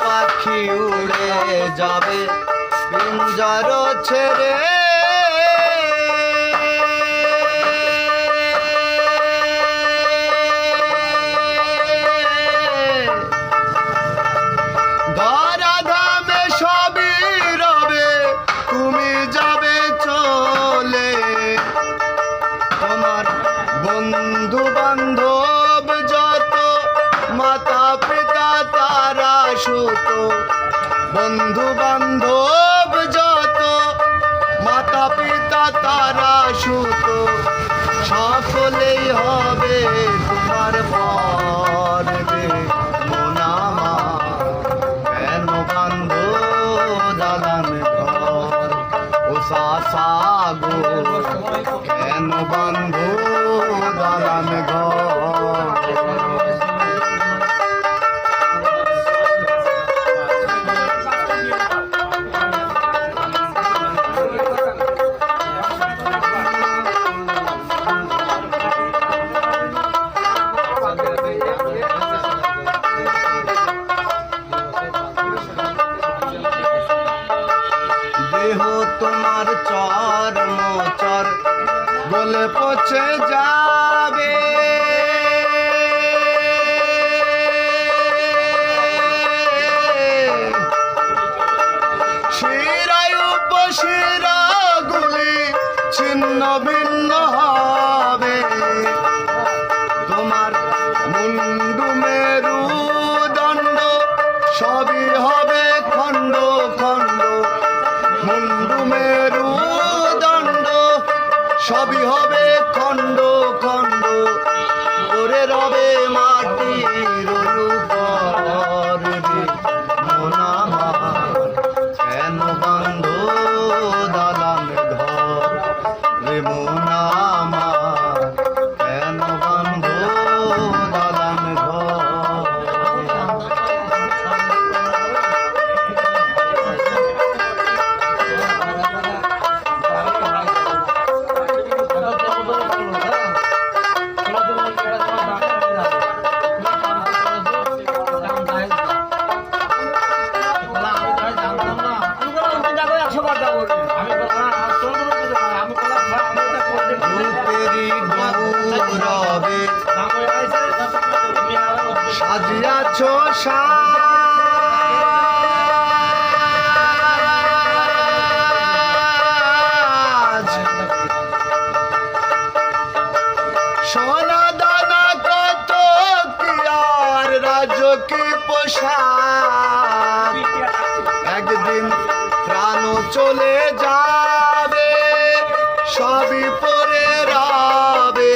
পাখি উড়ে যাবে পিঞ্জর ছেড়ে। ধরাধামে সবই রবে, তুমি যাবে চলে। তোমার বন্ধু বান্ধব যত, মাতা পিতা তারা সুত। বন্ধু বান্ধব যত, মাতা পিতা তারা সুত, সকলেই হবে তোমার পর রে। মন আমার কেন বান্ধ দালান ঘর, ও সাগো কেন বান্ধ দালান ঘর। দেহ তোমার চর্মচর গলে পচে যাবে। শিরায় উপশিরা গুলি ছিন্ন ভিন্ন হবে। তোমার মুন্ডু মেরুদণ্ড সবই হবে খণ্ড খণ্ড। মুন্ডু মেরুদণ্ড সবই হবে খণ্ড খণ্ড, করে রবে মাটির উপর রে। মন আমার কেন বান্ধ দালান ঘর রে। মন আমার কেন বান্ধ দালান ঘর। সাজিয়াছ সাজ, সোনা দানা কত কি আর রাজকী পোশাক। একদিন প্রাণ চলে যাবে, সবই পরে রবে।